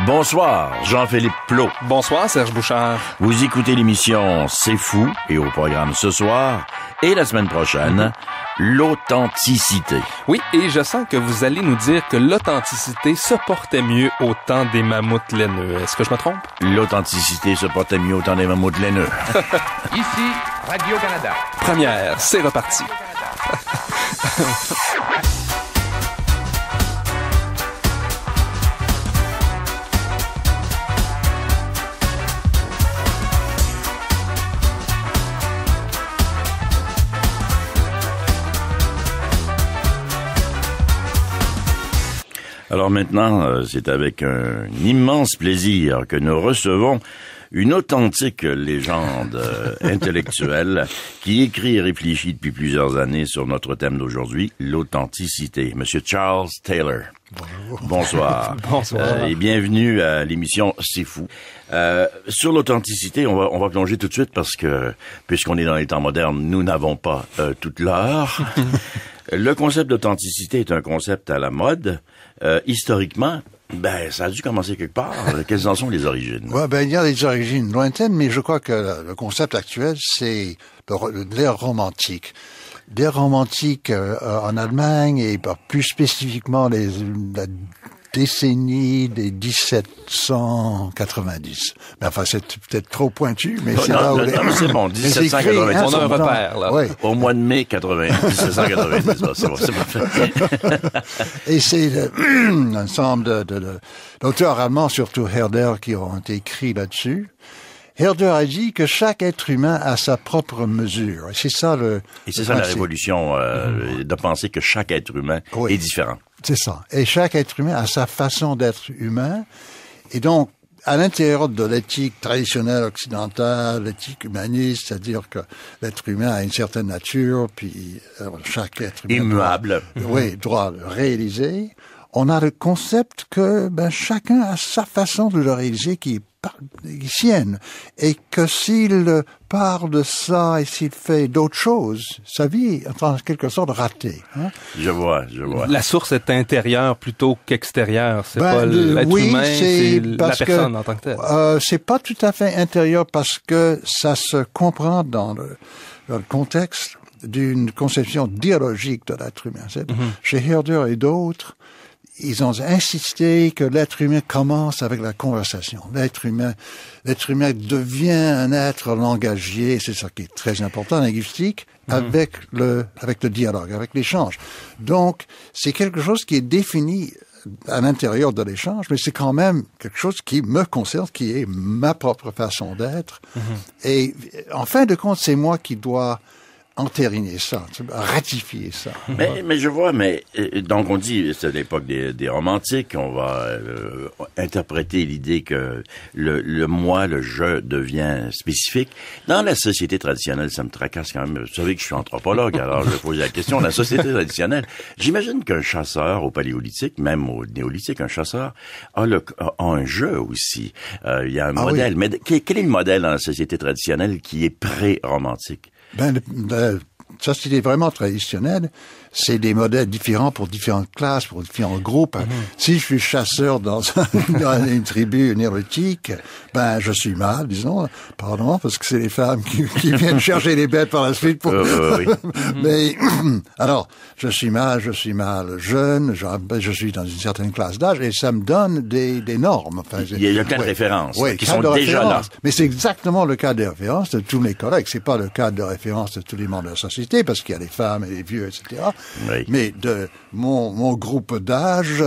Bonsoir, Jean-Philippe Plot. Bonsoir, Serge Bouchard. Vous écoutez l'émission C'est fou et au programme ce soir et la semaine prochaine, l'authenticité. Oui, et je sens que vous allez nous dire que l'authenticité se portait mieux au temps des mammouths laineux. Est-ce que je me trompe? L'authenticité se portait mieux au temps des mammouths laineux. Ici, Radio-Canada. Première, c'est reparti. Alors maintenant, c'est avec un immense plaisir que nous recevons une authentique légende intellectuelle qui écrit et réfléchit depuis plusieurs années sur notre thème d'aujourd'hui, l'authenticité. Monsieur Charles Taylor. Bonjour. Bonsoir. Bonsoir. Et bienvenue à l'émission C'est fou. Sur l'authenticité, on va plonger tout de suite parce que, puisqu'on est dans les temps modernes, nous n'avons pas toute l'heure. Le concept d'authenticité est un concept à la mode. Historiquement, ça a dû commencer quelque part. Quelles en sont les origines? Ouais, il y a des origines lointaines, mais je crois que le concept actuel, c'est l'ère romantique. L'ère romantique en Allemagne et plus spécifiquement la décennie des 1790. Mais enfin, c'est peut-être trop pointu, mais c'est là où... Non, c'est bon, 1790. On a un repère, là. Oui. Au mois de mai 1790, c'est parfait. Et c'est un ensemble d'auteurs allemands, surtout Herder, qui ont écrit là-dessus. Herder a dit que chaque être humain a sa propre mesure. Et c'est ça la révolution de penser que chaque être humain est différent. C'est ça. Et chaque être humain a sa façon d'être humain. Et donc, à l'intérieur de l'éthique traditionnelle occidentale, l'éthique humaniste, c'est-à-dire que l'être humain a une certaine nature, puis chaque être humain immuable. Doit le réaliser. On a le concept que chacun a sa façon de le réaliser qui est sienne, et que s'il part de ça et s'il fait d'autres choses, sa vie est en quelque sorte ratée. Hein? Je vois. La source est intérieure plutôt qu'extérieure. C'est pas l'être humain, c'est la personne en tant que telle. C'est pas tout à fait intérieur parce que ça se comprend dans le contexte d'une conception dialogique de l'être humain. Chez Herder et d'autres, ils ont insisté que l'être humain commence avec la conversation. L'être humain devient un être langagier, c'est ça qui est très important en linguistique, avec le dialogue, avec l'échange. Donc, c'est quelque chose qui est défini à l'intérieur de l'échange, mais c'est quand même quelque chose qui me concerne, qui est ma propre façon d'être. Et en fin de compte, c'est moi qui dois entériner ça, ratifier ça. Mais je vois, donc on dit, c'est l'époque des romantiques, on va interpréter l'idée que le moi, le je devient spécifique. Dans la société traditionnelle, ça me tracasse quand même. Vous savez que je suis anthropologue, alors je pose la question. La société traditionnelle, j'imagine qu'un chasseur au paléolithique, même au néolithique, un chasseur a un jeu aussi. Il y a un modèle. Oui. Mais quel est le modèle dans la société traditionnelle qui est pré-romantique? Ça, c'est vraiment traditionnel. C'est des modèles différents pour différentes classes, pour différents groupes. Si je suis chasseur dans une tribu néolithique, je suis mâle, disons, pardon, parce que c'est les femmes qui viennent chercher les bêtes par la suite pour... Oui. Mais, alors, je suis mâle jeune, je suis dans une certaine classe d'âge, et ça me donne des normes. Enfin, il y a le cas de référence qui sont déjà là. Mais c'est exactement le cas de référence de tous mes collègues. C'est pas le cas de référence de tous les membres de la société, parce qu'il y a les femmes et les vieux, etc. Oui. Mais de mon groupe d'âge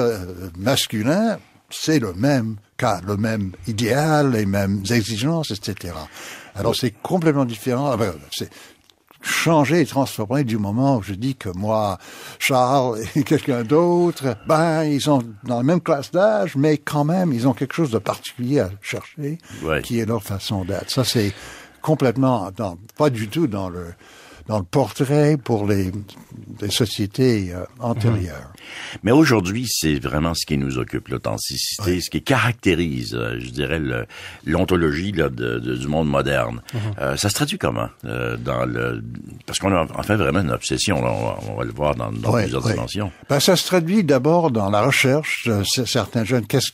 masculin, c'est le même cas, le même idéal, les mêmes exigences, etc. Alors c'est complètement différent. C'est changer et transformer du moment où je dis que moi, Charles et quelqu'un d'autre, ils sont dans la même classe d'âge, mais quand même, ils ont quelque chose de particulier à chercher, qui est leur façon d'être. Ça, c'est complètement, pas du tout dans le portrait pour les sociétés antérieures. Mais aujourd'hui, c'est vraiment ce qui nous occupe, l'authenticité, ce qui caractérise, je dirais, l'ontologie là, du monde moderne. Ça se traduit comment parce qu'on a en fait vraiment une obsession, là, on va le voir dans plusieurs dimensions. Ben, ça se traduit d'abord dans la recherche. Certains jeunes, qu'est-ce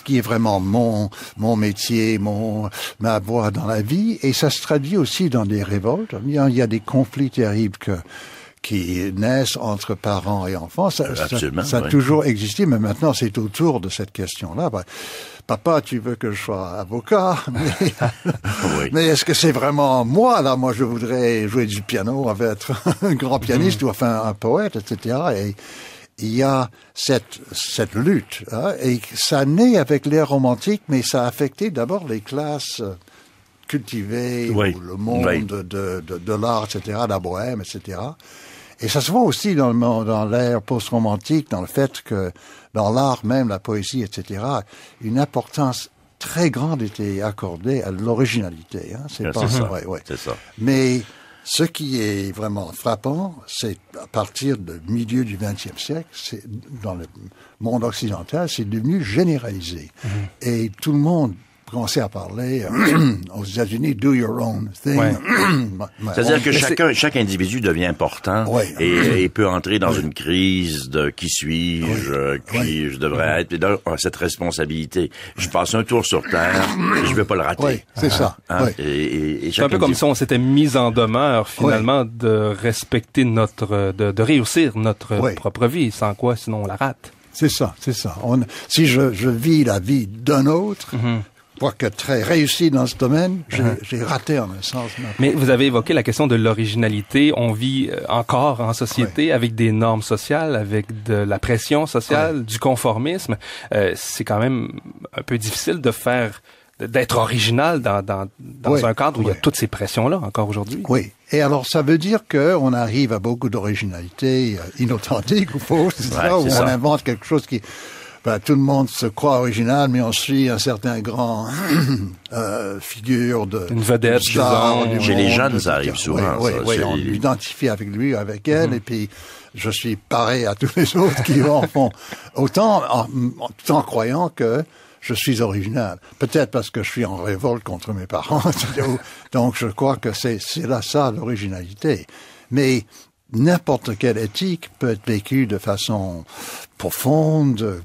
qui est vraiment mon métier, ma voie dans la vie, et ça se traduit aussi dans des révoltes. Il y a des conflits terribles qui naissent entre parents et enfants. Ça a toujours existé, mais maintenant c'est autour de cette question-là. Ben, papa, tu veux que je sois avocat, mais est-ce que c'est vraiment moi, là? Moi, je voudrais jouer du piano, être un grand pianiste ou enfin un poète, etc. Et il y a cette lutte, hein, et ça naît avec l'ère romantique, mais ça a affecté d'abord les classes cultivées, ou le monde de l'art, etc., la bohème, etc. Et ça se voit aussi dans l'ère post-romantique, dans le fait que dans l'art même, la poésie, etc., une importance très grande était accordée à l'originalité. Hein. C'est ça. Mais ce qui est vraiment frappant, c'est à partir du milieu du XXe siècle, dans le monde occidental, c'est devenu généralisé. Et tout le monde commençait à parler aux États-Unis, do your own thing. C'est-à-dire que chaque individu devient important et peut entrer dans une crise de qui suis-je, qui je devrais être. Et là, cette responsabilité. Je passe un tour sur Terre et je veux pas le rater. Oui, c'est ça. Et c'est un peu comme si on s'était mis en demeure, finalement, de respecter de réussir notre propre vie, sans quoi, sinon on la rate. C'est ça. Si je vis la vie d'un autre, quoique très réussi dans ce domaine, j'ai raté en un sens. Mais vous avez évoqué la question de l'originalité. On vit encore en société avec des normes sociales, avec de la pression sociale, du conformisme. C'est quand même un peu difficile d'être original dans un cadre où il y a toutes ces pressions-là encore aujourd'hui. Oui. Et alors, ça veut dire qu'on arrive à beaucoup d'originalité inauthentique ou fausse, où on invente quelque chose qui... tout le monde se croit original, mais on suit un certain grand figure une vedette, star, chez les jeunes, ça arrive souvent. On l'identifie avec lui, avec elle, et puis je suis pareil à tous les autres qui en font autant, tout en croyant que je suis original. Peut-être parce que je suis en révolte contre mes parents, donc je crois que c'est là ça l'originalité. Mais n'importe quelle éthique peut être vécue de façon profonde,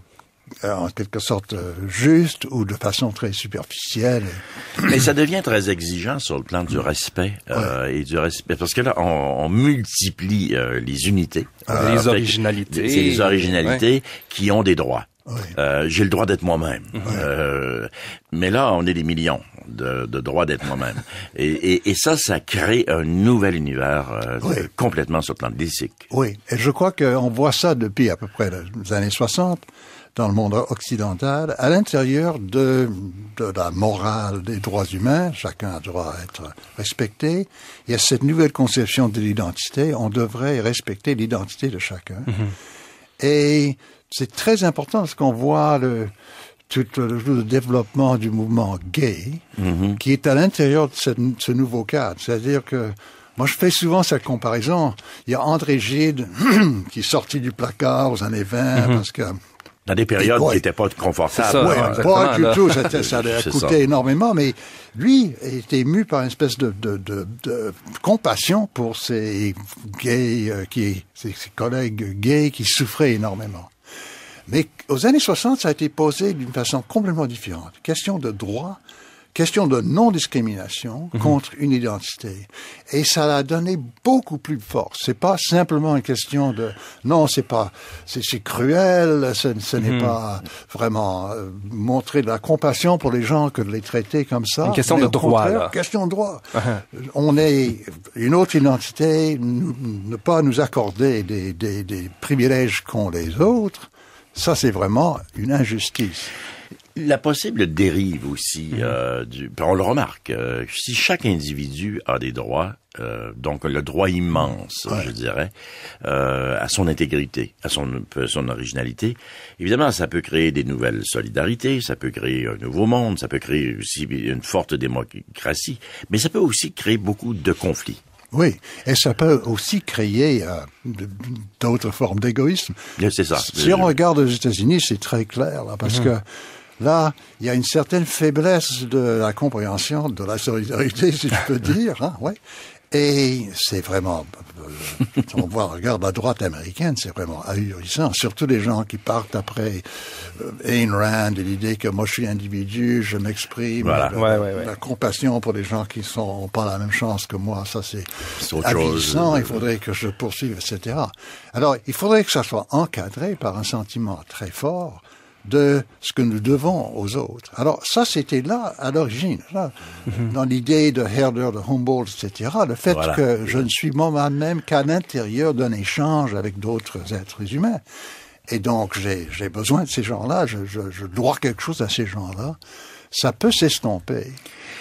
en quelque sorte juste ou de façon très superficielle. Mais ça devient très exigeant sur le plan du respect et du respect, parce que là on multiplie les unités, les originalités. C'est les originalités qui ont des droits. J'ai le droit d'être moi-même. Mais là, on est des millions de droits d'être moi-même. Et ça crée un nouvel univers complètement sur le plan de l'éthique. Oui, et je crois qu'on voit ça depuis à peu près les années 60 dans le monde occidental, à l'intérieur de la morale des droits humains. Chacun a droit à être respecté. Il y a cette nouvelle conception de l'identité. On devrait respecter l'identité de chacun. Et c'est très important parce qu'on voit tout le développement du mouvement gay qui est à l'intérieur de ce nouveau cadre. C'est-à-dire que moi, je fais souvent cette comparaison. Il y a André Gide qui est sorti du placard aux années 20 parce que dans des périodes qui n'étaient pas confortables. Pas du tout. Ça a coûté énormément, mais lui était ému par une espèce de compassion pour ses gays, ses collègues gays qui souffraient énormément. Mais aux années 60, ça a été posé d'une façon complètement différente. Question de droit, question de non-discrimination contre une identité. Et ça a donné beaucoup plus de force. C'est pas simplement une question de, non, c'est cruel, ce n'est pas vraiment montrer de la compassion pour les gens que de les traiter comme ça. Une question de droit, là. Question de droit. On est une autre identité, ne pas nous accorder des privilèges qu'ont les autres. Ça, c'est vraiment une injustice. La possible dérive aussi, on le remarque, si chaque individu a des droits, donc le droit immense, je dirais, à son intégrité, à son originalité, évidemment, ça peut créer des nouvelles solidarités, ça peut créer un nouveau monde, ça peut créer aussi une forte démocratie, mais ça peut aussi créer beaucoup de conflits. Oui, et ça peut aussi créer d'autres formes d'égoïsme. C'est ça. Si on regarde aux États-Unis, c'est très clair, là, parce que là, il y a une certaine faiblesse de la compréhension de la solidarité, si je peux dire, hein, ouais. Et c'est vraiment, on regarde la droite américaine, c'est vraiment ahurissant. Surtout les gens qui partent après Ayn Rand et l'idée que moi je suis individu, je m'exprime. Voilà. La compassion pour les gens qui sont pas la même chance que moi, ça c'est autre avilissant. chose. Il faudrait que je poursuive, etc. Alors, il faudrait que ça soit encadré par un sentiment très fort de ce que nous devons aux autres. Alors ça, c'était là à l'origine, là, dans l'idée de Herder, de Humboldt, etc. Le fait que je ne suis moi-même qu'à l'intérieur d'un échange avec d'autres êtres humains. Et donc, j'ai besoin de ces gens-là, je dois quelque chose à ces gens-là. Ça peut s'estomper.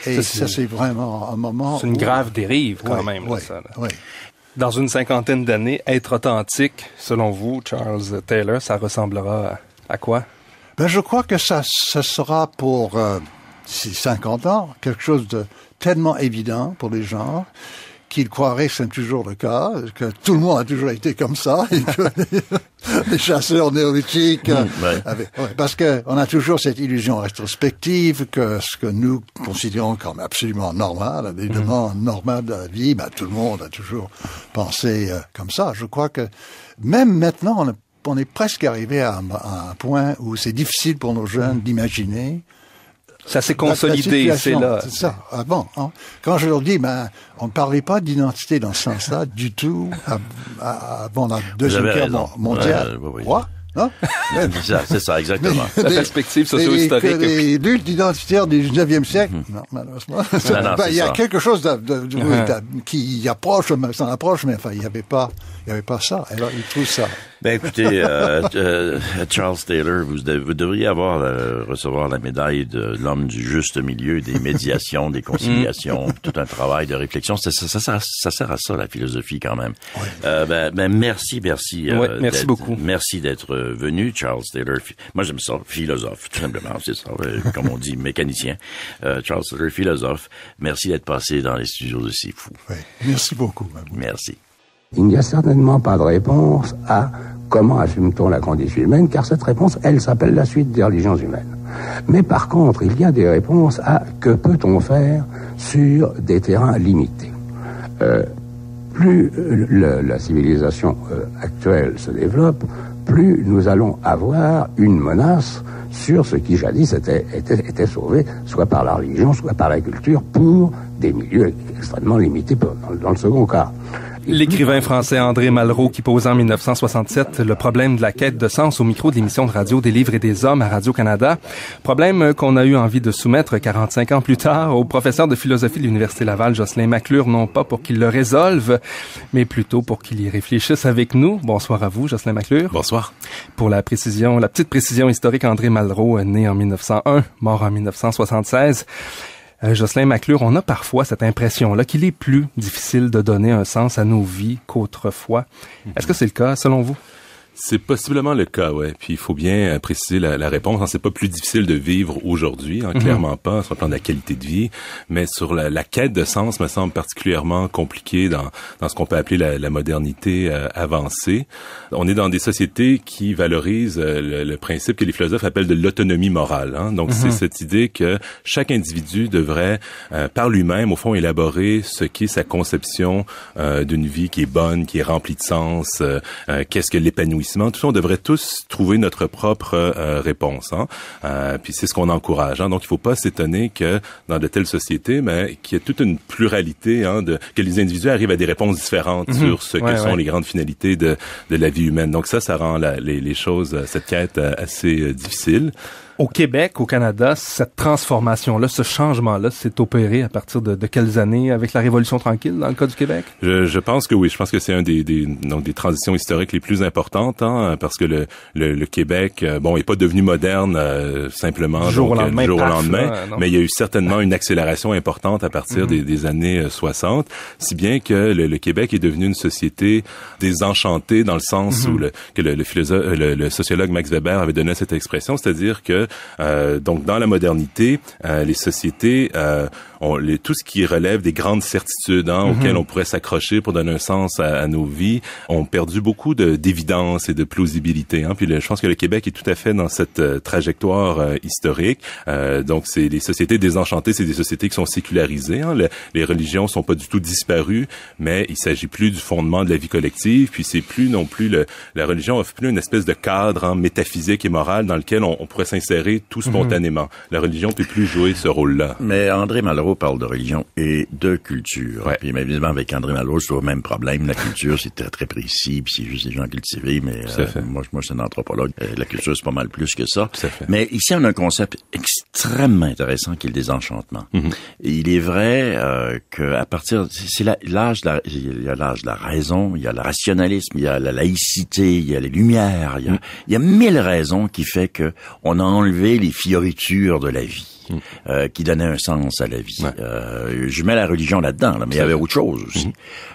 Et ça, c'est vraiment un moment... C'est une grave dérive, quand même. Oui, ça, là. Oui. Dans une cinquantaine d'années, être authentique, selon vous, Charles Taylor, ça ressemblera à quoi? Ben, je crois que ça sera pour 50 ans quelque chose de tellement évident pour les gens qu'ils croiraient que c'est toujours le cas, que tout le monde a toujours été comme ça, et que les chasseurs néolithiques parce que on a toujours cette illusion rétrospective que ce que nous considérons comme absolument normal, évidemment normal de la vie, ben, tout le monde a toujours pensé comme ça. Je crois que même maintenant, on est presque arrivé à un point où c'est difficile pour nos jeunes d'imaginer. Ça s'est consolidé, c'est là. C'est ça. Avant, hein. Quand je leur dis, on ne parlait pas d'identité dans ce sens-là du tout avant la Deuxième Guerre mondiale. Quoi? Non? C'est ça, exactement. La perspective socio-historique. Les luttes identitaires du 19e siècle, non, malheureusement. Il y a quelque chose qui approche, s'en approche, mais enfin, il n'y avait pas ça. Alors, il trouve ça. Ben, écoutez, Charles Taylor, vous devriez recevoir la médaille de l'homme du juste milieu, des médiations, des conciliations, tout un travail de réflexion. Ça sert à ça, la philosophie, quand même. Ouais. Merci. Merci beaucoup. Merci d'être venu, Charles Taylor. Moi, j'aime ça, philosophe, tout simplement, c'est ça, comme on dit, mécanicien. Charles Taylor, philosophe. Merci d'être passé dans les studios de C'est Fou. Oui, merci beaucoup. Merci. Il n'y a certainement pas de réponse à comment assume-t-on la condition humaine, car cette réponse, elle s'appelle la suite des religions humaines. Mais par contre, il y a des réponses à que peut-on faire sur des terrains limités. Plus la civilisation actuelle se développe, plus nous allons avoir une menace sur ce qui jadis était sauvé, soit par la religion, soit par la culture, pour des milieux extrêmement limités dans le second cas. L'écrivain français André Malraux qui posait en 1967 le problème de la quête de sens au micro de l'émission de radio des livres et des hommes à Radio-Canada. Problème qu'on a eu envie de soumettre 45 ans plus tard au professeur de philosophie de l'Université Laval, Jocelyn McClure, non pas pour qu'il le résolve, mais plutôt pour qu'il y réfléchisse avec nous. Bonsoir à vous, Jocelyn McClure. Bonsoir. Pour la petite précision historique, André Malraux, né en 1901, mort en 1976. Jocelyn McClure, on a parfois cette impression-là qu'il est plus difficile de donner un sens à nos vies qu'autrefois. Est-ce que c'est le cas, selon vous? C'est possiblement le cas, ouais. Puis il faut bien préciser la réponse. C'est pas plus difficile de vivre aujourd'hui, clairement pas, sur le plan de la qualité de vie, mais sur la quête de sens me semble particulièrement compliquée dans ce qu'on peut appeler la modernité avancée. On est dans des sociétés qui valorisent le principe que les philosophes appellent de l'autonomie morale. Donc c'est cette idée que chaque individu devrait, par lui-même, au fond, élaborer ce qu'est sa conception d'une vie qui est bonne, qui est remplie de sens, qu'est-ce que l'épanouissement. Tout ça, on devrait tous trouver notre propre réponse. Puis c'est ce qu'on encourage. Donc, il ne faut pas s'étonner que dans de telles sociétés, qu'il y ait toute une pluralité, que les individus arrivent à des réponses différentes sur ce que sont les grandes finalités de la vie humaine. Donc ça rend les choses, cette quête assez difficile. Au Québec, au Canada, cette transformation-là, ce changement-là, s'est opéré à partir de quelles années avec la Révolution tranquille dans le cas du Québec? Je pense que oui. Je pense que c'est un des transitions historiques les plus importantes, parce que le Québec, est pas devenu moderne simplement du jour au lendemain, mais il y a eu certainement une accélération importante à partir des années 60, si bien que le Québec est devenu une société désenchantée dans le sens où le sociologue Max Weber avait donné cette expression, c'est-à-dire que donc dans la modernité, les sociétés tout ce qui relève des grandes certitudes auxquelles on pourrait s'accrocher pour donner un sens à nos vies ont perdu beaucoup d'évidence et de plausibilité. Puis je pense que le Québec est tout à fait dans cette trajectoire historique. Donc c'est les sociétés désenchantées, c'est des sociétés qui sont sécularisées. Les religions sont pas du tout disparues, mais il s'agit plus du fondement de la vie collective. Puis c'est plus non plus la religion offre plus une espèce de cadre métaphysique et moral dans lequel on pourrait s'insérer tout spontanément. La religion peut plus jouer ce rôle-là. Mais André Malraux parle de religion et de culture. Ouais. Puis évidemment, avec André Malraux, c'est le même problème. La culture, c'est très, très précis, puis c'est juste des gens cultivés, mais moi, je suis un anthropologue. La culture, c'est pas mal plus que ça. Mais ici, on a un concept extrêmement intéressant qui est le désenchantement. Et il est vrai qu'à partir... C'est l'âge de la raison, il y a le rationalisme, il y a la laïcité, il y a les lumières, il y a 1000 raisons qui fait que on a enlevé les fioritures de la vie. Qui donnait un sens à la vie. Je mets la religion là-dedans, mais il y avait autre chose aussi.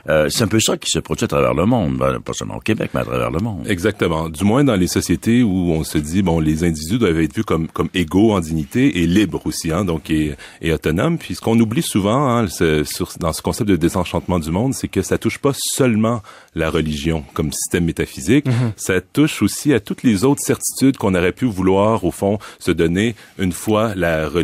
C'est un peu ça qui se produit à travers le monde, pas seulement au Québec, mais à travers le monde. Exactement. Du moins dans les sociétés où on se dit, les individus doivent être vus comme égaux en dignité et libres aussi, donc et autonomes. Puis ce qu'on oublie souvent dans ce concept de désenchantement du monde, c'est que ça touche pas seulement la religion comme système métaphysique, ça touche aussi à toutes les autres certitudes qu'on aurait pu vouloir, au fond, se donner une fois la religion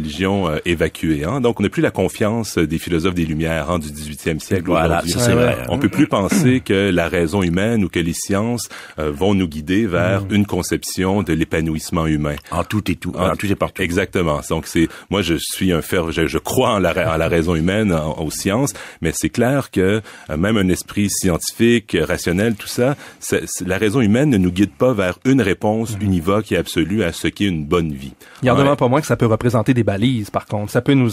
évacuée. Donc, on n'a plus la confiance des philosophes des Lumières du 18e siècle. Voilà, ça c'est vrai. On peut plus penser que la raison humaine ou que les sciences vont nous guider vers une conception de l'épanouissement humain. En tout et tout, en tout et partout. Exactement. Donc, moi, je suis je crois en la raison humaine, aux sciences, mais c'est clair que même un esprit scientifique, rationnel, tout ça, la raison humaine ne nous guide pas vers une réponse univoque et absolue à ce qu'est une bonne vie. Il y en demeure pas moins que ça peut représenter des balises, par contre. Ça peut nous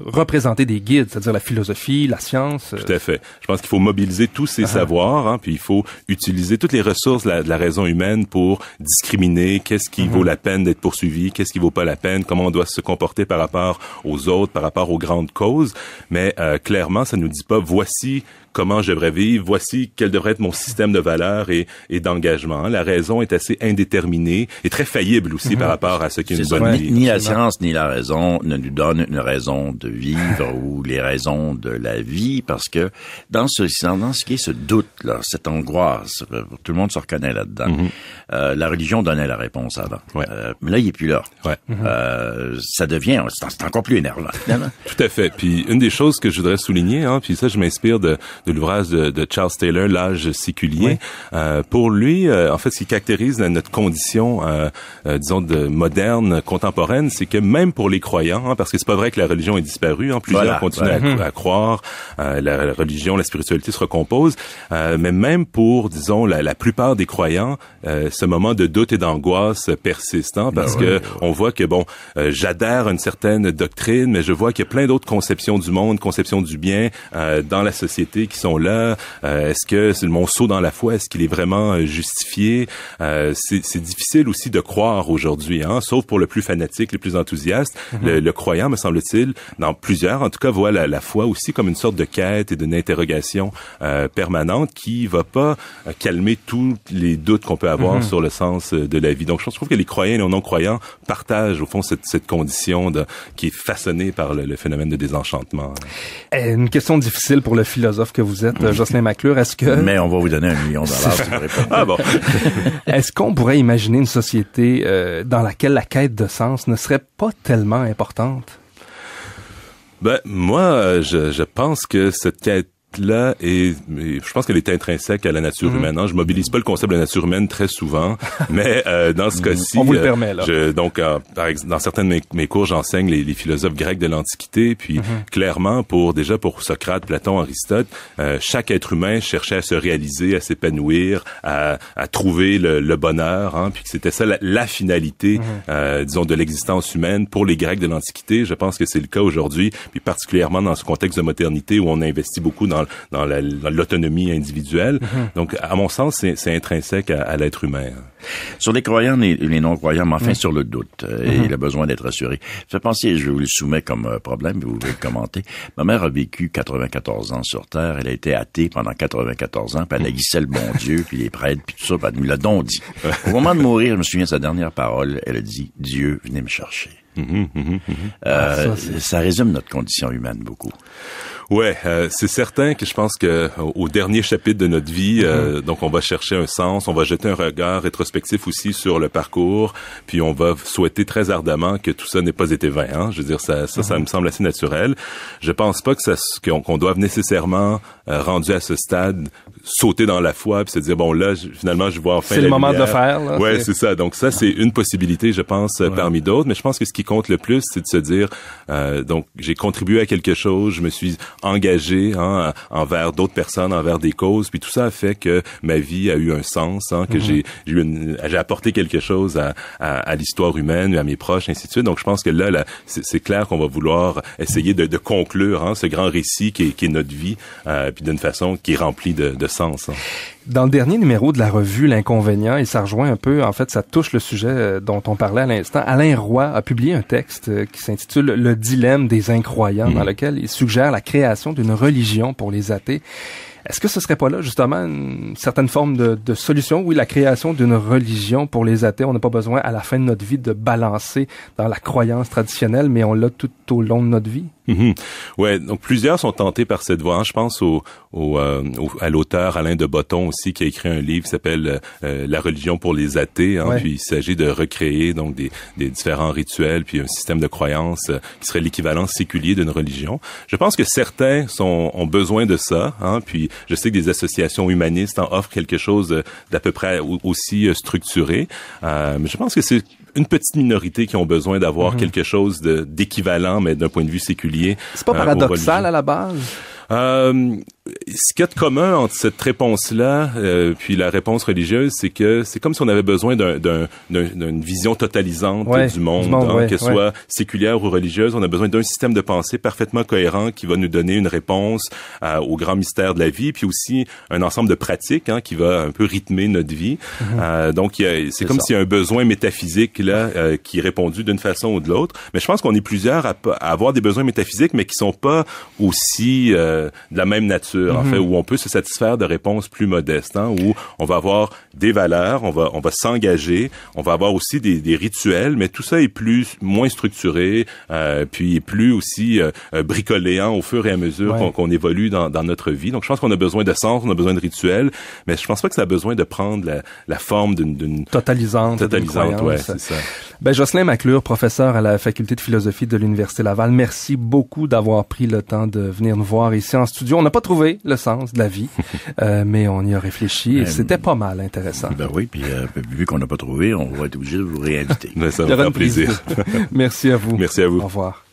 représenter des guides, c'est-à-dire la philosophie, la science. Tout à fait. Je pense qu'il faut mobiliser tous ces savoirs, puis il faut utiliser toutes les ressources de la raison humaine pour discriminer qu'est-ce qui vaut la peine d'être poursuivi, qu'est-ce qui vaut pas la peine, comment on doit se comporter par rapport aux autres, par rapport aux grandes causes. Mais clairement, ça nous dit pas voici comment je devrais vivre, voici quel devrait être mon système de valeurs et d'engagement. La raison est assez indéterminée et très faillible aussi par rapport à ce qu'est une bonne vie. Ni la science ni la raison ne nous donnent une raison de vivre ou les raisons de la vie, parce que dans ce qui est ce doute-là, cette angoisse, tout le monde se reconnaît là-dedans. La religion donnait la réponse avant. Mais là, il est plus là. Ça devient, c'est encore plus énervant. Tout à fait. Puis une des choses que je voudrais souligner, puis ça, je m'inspire de l'ouvrage de Charles Taylor, L'âge séculier. Pour lui, en fait, ce qui caractérise notre condition, disons, moderne, contemporaine, c'est que même pour les croyants, parce que c'est pas vrai que la religion est disparue, plusieurs continuent à croire, la religion, la spiritualité se recompose, mais même pour, disons, la plupart des croyants, ce moment de doute et d'angoisse persiste, parce que on voit que, j'adhère à une certaine doctrine, mais je vois qu'il y a plein d'autres conceptions du monde, conceptions du bien, dans la société qui sont là. Est-ce que mon saut dans la foi, est-ce qu'il est vraiment justifié? C'est difficile aussi de croire aujourd'hui, sauf pour le plus fanatique, le plus enthousiaste. Le croyant, me semble-t-il, dans plusieurs, en tout cas, voit la foi aussi comme une sorte de quête et d'une interrogation permanente qui va pas calmer tous les doutes qu'on peut avoir sur le sens de la vie. Donc, je trouve que les croyants et les non-croyants partagent, au fond, cette condition qui est façonnée par le phénomène de désenchantement. Une question difficile pour le philosophe que vous êtes, Jocelyn McClure. Est-ce que... Mais on va vous donner $1 million si vous répondez. Est-ce qu'on pourrait imaginer une société dans laquelle la quête de sens ne serait pas tellement importante? Moi, je pense que cette quête là, et je pense qu'elle est intrinsèque à la nature humaine. Je mobilise pas le concept de la nature humaine très souvent, mais dans ce cas-ci, on vous le permet là. Donc, par exemple, dans certains de mes cours, j'enseigne les philosophes grecs de l'Antiquité, puis clairement, pour Socrate, Platon, Aristote, chaque être humain cherchait à se réaliser, à s'épanouir, à trouver le bonheur, puis que c'était ça la finalité, disons, de l'existence humaine pour les Grecs de l'Antiquité. Je pense que c'est le cas aujourd'hui, puis particulièrement dans ce contexte de modernité où on investit beaucoup dans l'autonomie individuelle. Donc, à mon sens, c'est intrinsèque à l'être humain. Sur les croyants et les non-croyants, mais enfin sur le doute et le besoin d'être rassuré. Je vais penser, je vous le soumets comme problème, vous pouvez le commenter. Ma mère a vécu 94 ans sur Terre. Elle a été athée pendant 94 ans, puis elle haïssait le bon Dieu, puis les prêtres, puis tout ça, puis elle nous l'a donc dit. Au moment de mourir, je me souviens de sa dernière parole, elle a dit « Dieu, venez me chercher ». Ça résume notre condition humaine beaucoup. Ouais, c'est certain que je pense que au dernier chapitre de notre vie, donc on va chercher un sens, on va jeter un regard rétrospectif aussi sur le parcours, puis on va souhaiter très ardemment que tout ça n'ait pas été vain. Hein? Je veux dire, ça me semble assez naturel. Je pense pas que qu'on doive nécessairement rendu à ce stade sauter dans la foi puis se dire bon là finalement je vois enfin c'est la le moment lumière. de le faire. Là, ouais, c'est ça. Donc ça c'est une possibilité, je pense, parmi d'autres. Mais je pense que ce qui compte le plus, c'est de se dire donc j'ai contribué à quelque chose, je me suis engagé envers d'autres personnes, envers des causes, puis tout ça a fait que ma vie a eu un sens, que j'ai apporté quelque chose à l'histoire humaine, à mes proches, ainsi de suite. Donc je pense que là c'est clair qu'on va vouloir essayer de conclure ce grand récit qui est notre vie, puis d'une façon qui est remplie de sens. Dans le dernier numéro de la revue L'Inconvénient, et ça rejoint un peu, en fait, ça touche le sujet dont on parlait à l'instant, Alain Roy a publié un texte qui s'intitule « Le dilemme des incroyants », dans lequel il suggère la création d'une religion pour les athées. Est-ce que ce serait pas là, justement, une certaine forme de solution? Oui, la création d'une religion pour les athées. On n'a pas besoin, à la fin de notre vie, de balancer dans la croyance traditionnelle, mais on l'a tout au long de notre vie. Ouais, donc plusieurs sont tentés par cette voie. Je pense à l'auteur Alain de Botton aussi, qui a écrit un livre qui s'appelle La religion pour les athées. Puis il s'agit de recréer donc des différents rituels, puis un système de croyance qui serait l'équivalent séculier d'une religion. Je pense que certains ont besoin de ça. Puis je sais que des associations humanistes en offrent quelque chose d'à peu près aussi structuré. Mais je pense que c'est une petite minorité qui ont besoin d'avoir quelque chose d'équivalent, mais d'un point de vue séculier. C'est pas paradoxal à la base? Ce qu'il y a de commun entre cette réponse-là puis la réponse religieuse, c'est que c'est comme si on avait besoin d'une vision totalisante du monde, qu'elle soit séculière ou religieuse. On a besoin d'un système de pensée parfaitement cohérent qui va nous donner une réponse au grand mystère de la vie, puis aussi un ensemble de pratiques qui va un peu rythmer notre vie. Donc c'est comme s'il y a un besoin métaphysique là qui est répondu d'une façon ou de l'autre. Mais je pense qu'on est plusieurs à avoir des besoins métaphysiques, mais qui sont pas aussi de la même nature. En fait, où on peut se satisfaire de réponses plus modestes, où on va avoir des valeurs, on va s'engager, on va avoir aussi des rituels, mais tout ça est moins structuré, puis plus aussi bricolé au fur et à mesure qu'on évolue dans notre vie. Donc, je pense qu'on a besoin de sens, on a besoin de rituels, mais je pense pas que ça a besoin de prendre la forme d'une totalisante, c'est ça. Jocelyn McClure, professeur à la faculté de philosophie de l'Université Laval, merci beaucoup d'avoir pris le temps de venir nous voir ici en studio. On n'a pas trouvé le sens de la vie, mais on y a réfléchi et c'était pas mal intéressant. Ben oui, puis vu qu'on n'a pas trouvé, on va être obligé de vous réinviter. Ça va faire plaisir. Merci à vous. Merci à vous. Au revoir.